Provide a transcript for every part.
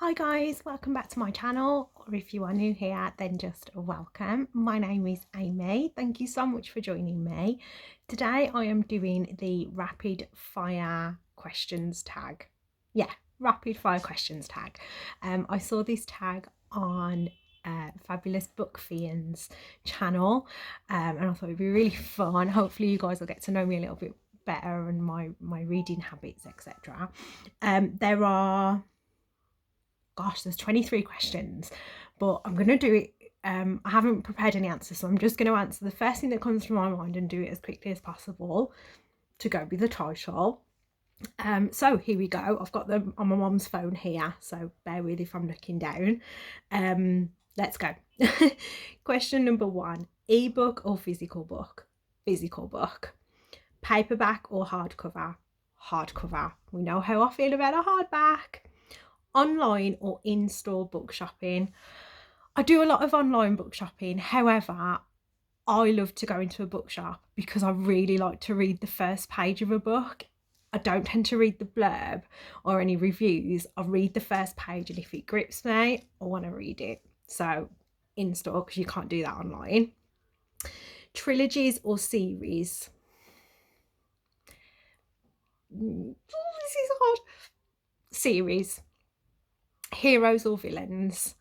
Hi guys, welcome back to my channel, or if you are new here then just welcome. My name is Amy. Thank you so much for joining me. Today I am doing the rapid fire questions tag. Yeah, rapid fire questions tag. I saw this tag on Fabulous Book Fiends channel and I thought it'd be really fun. Hopefully you guys will get to know me a little bit better and my reading habits, etc. There's 23 questions, but I'm going to do it. I haven't prepared any answers, so I'm just going to answer the first thing that comes to my mind and do it as quickly as possible to go with the title. So here we go. I've got them on my mum's phone here, so bear with if I'm looking down. Let's go. Question number 1, ebook or physical book? Physical book. Paperback or hardcover? Hardcover. We know how I feel about a hardback. Online or in-store book shopping? I do a lot of online book shopping. However, I love to go into a bookshop because I really like to read the first page of a book. I don't tend to read the blurb or any reviews. I read the first page, and if it grips me, I want to read it. So in-store, because you can't do that online. Trilogies or series? This is hard. Series. Heroes or villains?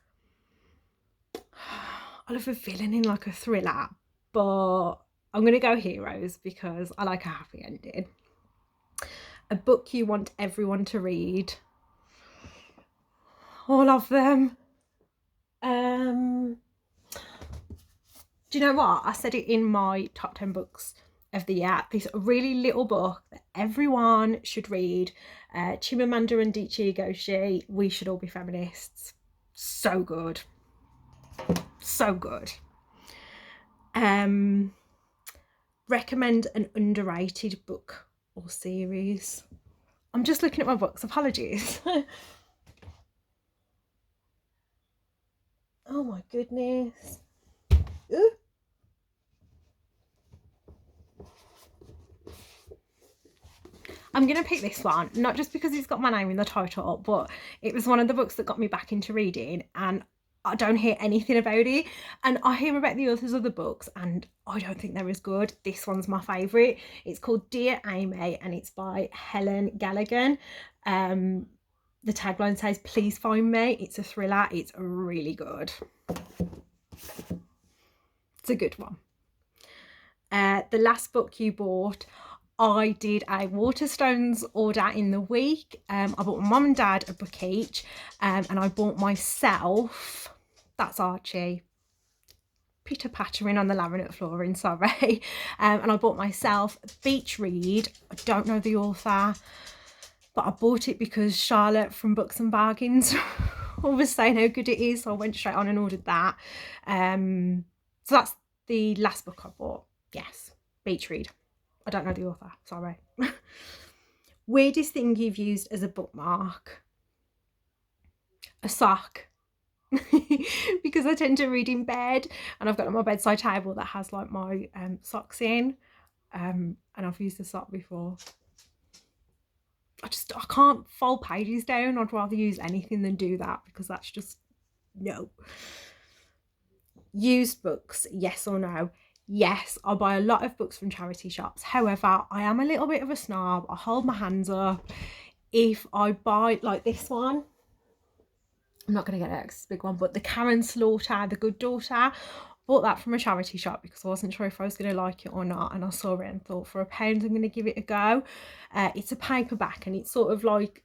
I love a villain in like a thriller, but I'm going to go heroes because I like a happy ending. A book you want everyone to read? All of them. Do you know what? I said it in my top 10 books of the year. This really little book that everyone should read. Chimamanda and Adichie Agoshi, We Should All Be Feminists. So good. So good. Recommend an underrated book or series? I'm just looking at my books, apologies. Oh my goodness. Ooh. I'm going to pick this one, not just because it's got my name in the title, but it was one of the books that got me back into reading, and I don't hear anything about it, and I hear about the authors of the books and I don't think they're as good. This one's my favourite. It's called Dear Amy and it's by Helen Gallagher. The tagline says, "Please find me." It's a thriller. It's really good. It's a good one. The last book you bought? I did a Waterstones order in the week. I bought my mum and dad a book each, and I bought myself, that's Archie, pitter pattering on the laminate flooring, sorry. And I bought myself Beach Read. I don't know the author, but I bought it because Charlotte from Books and Bargains was saying how good it is, so I went straight on and ordered that. So that's the last book I bought. Yes, Beach Read. I don't know the author, sorry. Weirdest thing you've used as a bookmark? A sock. Because I tend to read in bed, and I've got my bedside table that has like my socks in, and I've used a sock before. I can't fold pages down. I'd rather use anything than do that, because that's just no. Used books, yes or no? Yes, I buy a lot of books from charity shops. However, I am a little bit of a snob. I hold my hands up. If I buy like this one, I'm not going to get it, it's a big one, but the Karen Slaughter, The Good Daughter, bought that from a charity shop because I wasn't sure if I was going to like it or not, and I saw it and thought, for £1 I'm going to give it a go. It's a paperback, and it's sort of like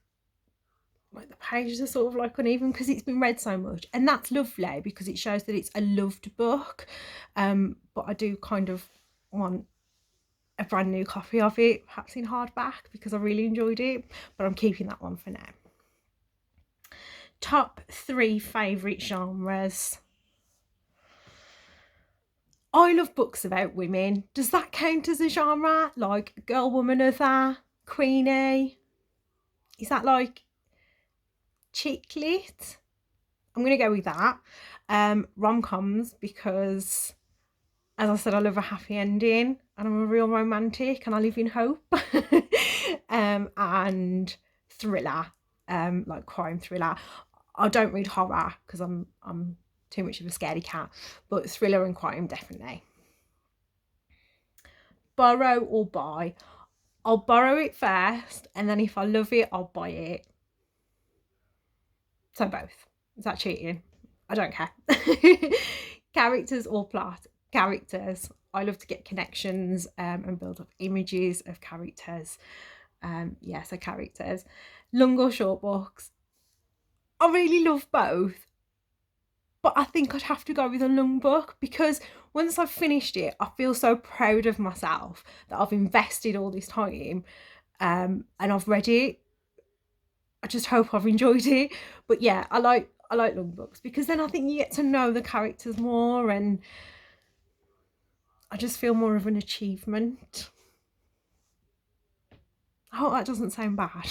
the pages are sort of like uneven because it's been read so much, and that's lovely because it shows that it's a loved book, but I do kind of want a brand new copy of it, perhaps in hardback, because I really enjoyed it, but I'm keeping that one for now. Top 3 favourite genres? I love books about women. Does that count as a genre? Like Girl, Woman, Other, Queenie? Is that like chick lit? I'm going to go with that. Rom-coms, because as I said, I love a happy ending and I'm a real romantic and I live in hope. And thriller, like crime thriller. I don't read horror because I'm too much of a scaredy cat, but thriller and crime definitely. Borrow or buy? I'll borrow it first, and then if I love it, I'll buy it. So both. Is that cheating? I don't care. Characters or plot? Characters. I love to get connections and build up images of characters. Yeah, so characters. Long or short books? I really love both, but I think I'd have to go with a long book because once I've finished it, I feel so proud of myself that I've invested all this time and I've read it. I just hope I've enjoyed it. But yeah, I like long books because then I think you get to know the characters more and I just feel more of an achievement. I hope that doesn't sound bad.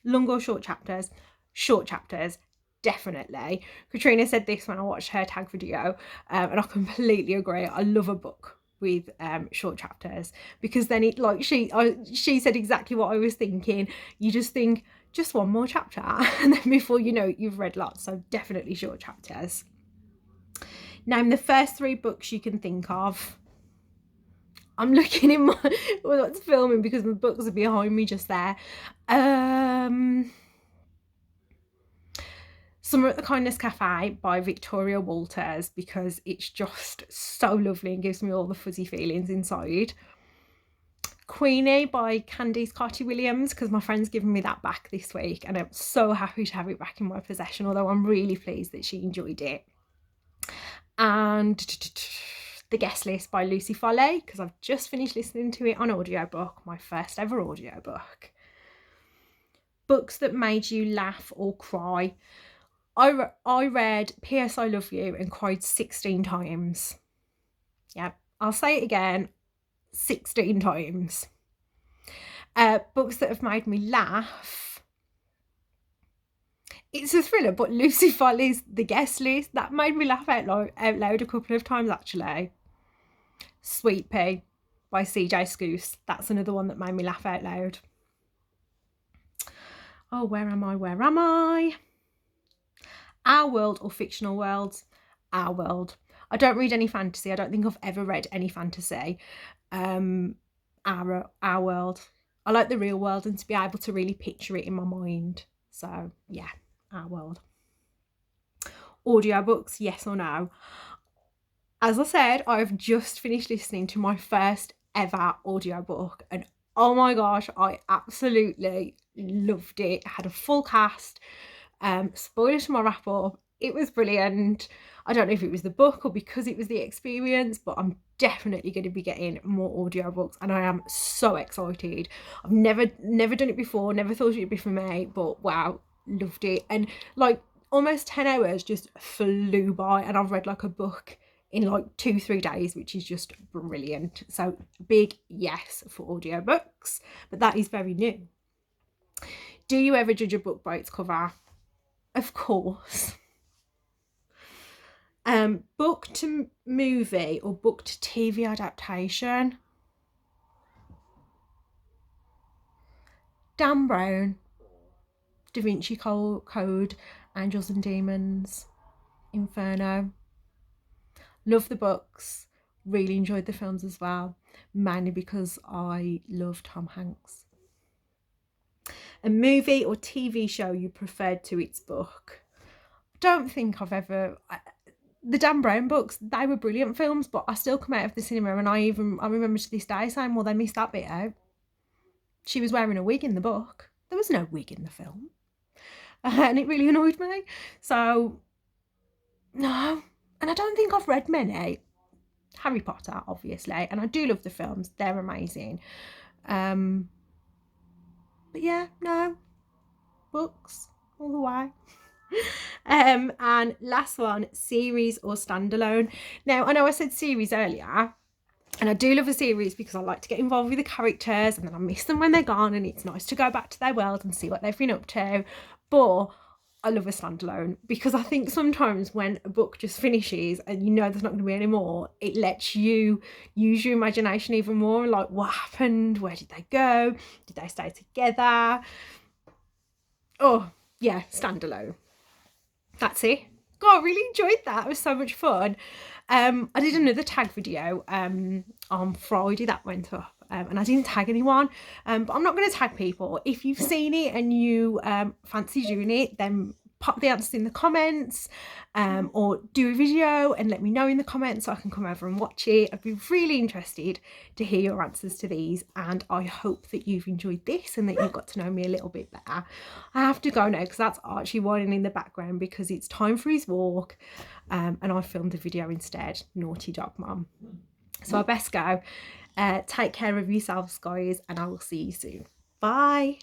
Long or short chapters? Short chapters, definitely. Katrina said this when I watched her tag video, and I completely agree. I love a book with short chapters because then it like she said exactly what I was thinking. You just think just one more chapter, and then before you know it, you've read lots. So definitely short chapters. Name the first 3 books you can think of. I'm looking in my what's filming because the books are behind me just there. Summer at the Kindness Cafe by Victoria Walters because it's just so lovely and gives me all the fuzzy feelings inside. Queenie by Candice Carty-Williams because my friend's given me that back this week and I'm so happy to have it back in my possession, although I'm really pleased that she enjoyed it. And The Guest List by Lucy Foley because I've just finished listening to it on audiobook, my first ever audiobook. Books that made you laugh or cry. I read P.S. I Love You and cried 16 times. Yeah, I'll say it again, 16 times. Books that have made me laugh. It's a thriller, but Lucy Foley's The Guest List, that made me laugh out loud a couple of times actually. Sweet Pea by C.J. Scoose. That's another one that made me laugh out loud. Oh, where am I? Our World or fictional worlds? Our World. I don't read any fantasy. I don't think I've ever read any fantasy. Our World. I like the real world and to be able to really picture it in my mind. So yeah, Our World. Audiobooks, yes or no? As I said, I've just finished listening to my first ever audiobook and oh my gosh, I absolutely loved it. I had a full cast. Spoiler to my wrap up, it was brilliant. I don't know if it was the book or because it was the experience, but I'm definitely going to be getting more audiobooks and I am so excited. I've never done it before, never thought it'd be for me, but wow, loved it. And like almost 10 hours just flew by and I've read like a book in like 2-3 days, which is just brilliant. So big yes for audiobooks, but that is very new. Do you ever judge a book by its cover? Of course. Book to movie or book to TV adaptation? Dan Brown, Da Vinci Code, Angels and Demons, Inferno. Love the books, really enjoyed the films as well, mainly because I love Tom Hanks. A movie or TV show you preferred to its book? Don't think I've ever... The Dan Brown books, they were brilliant films, but I still come out of the cinema and I remember to this day saying, well, they missed that bit out. She was wearing a wig in the book. There was no wig in the film. And it really annoyed me. So, no. And I don't think I've read many. Harry Potter, obviously. And I do love the films. They're amazing. But yeah, no. Books all the way. And last one, series or standalone. Now I know I said series earlier and I do love a series because I like to get involved with the characters and then I miss them when they're gone and it's nice to go back to their world and see what they've been up to. But I love a standalone because I think sometimes when a book just finishes and you know there's not going to be any more, it lets you use your imagination even more, like what happened, where did they go, did they stay together? Oh yeah, standalone. That's it. God, I really enjoyed that. It was so much fun. I did another tag video on Friday that went up, and I didn't tag anyone. But I'm not going to tag people. If you've seen it and you fancy doing it, then pop the answers in the comments, or do a video and let me know in the comments so I can come over and watch it. I'd be really interested to hear your answers to these, and I hope that you've enjoyed this and that you've got to know me a little bit better. I have to go now because that's Archie whining in the background because it's time for his walk, and I filmed a video instead. Naughty dog mum. So I best go. Take care of yourselves, guys, and I will see you soon. Bye.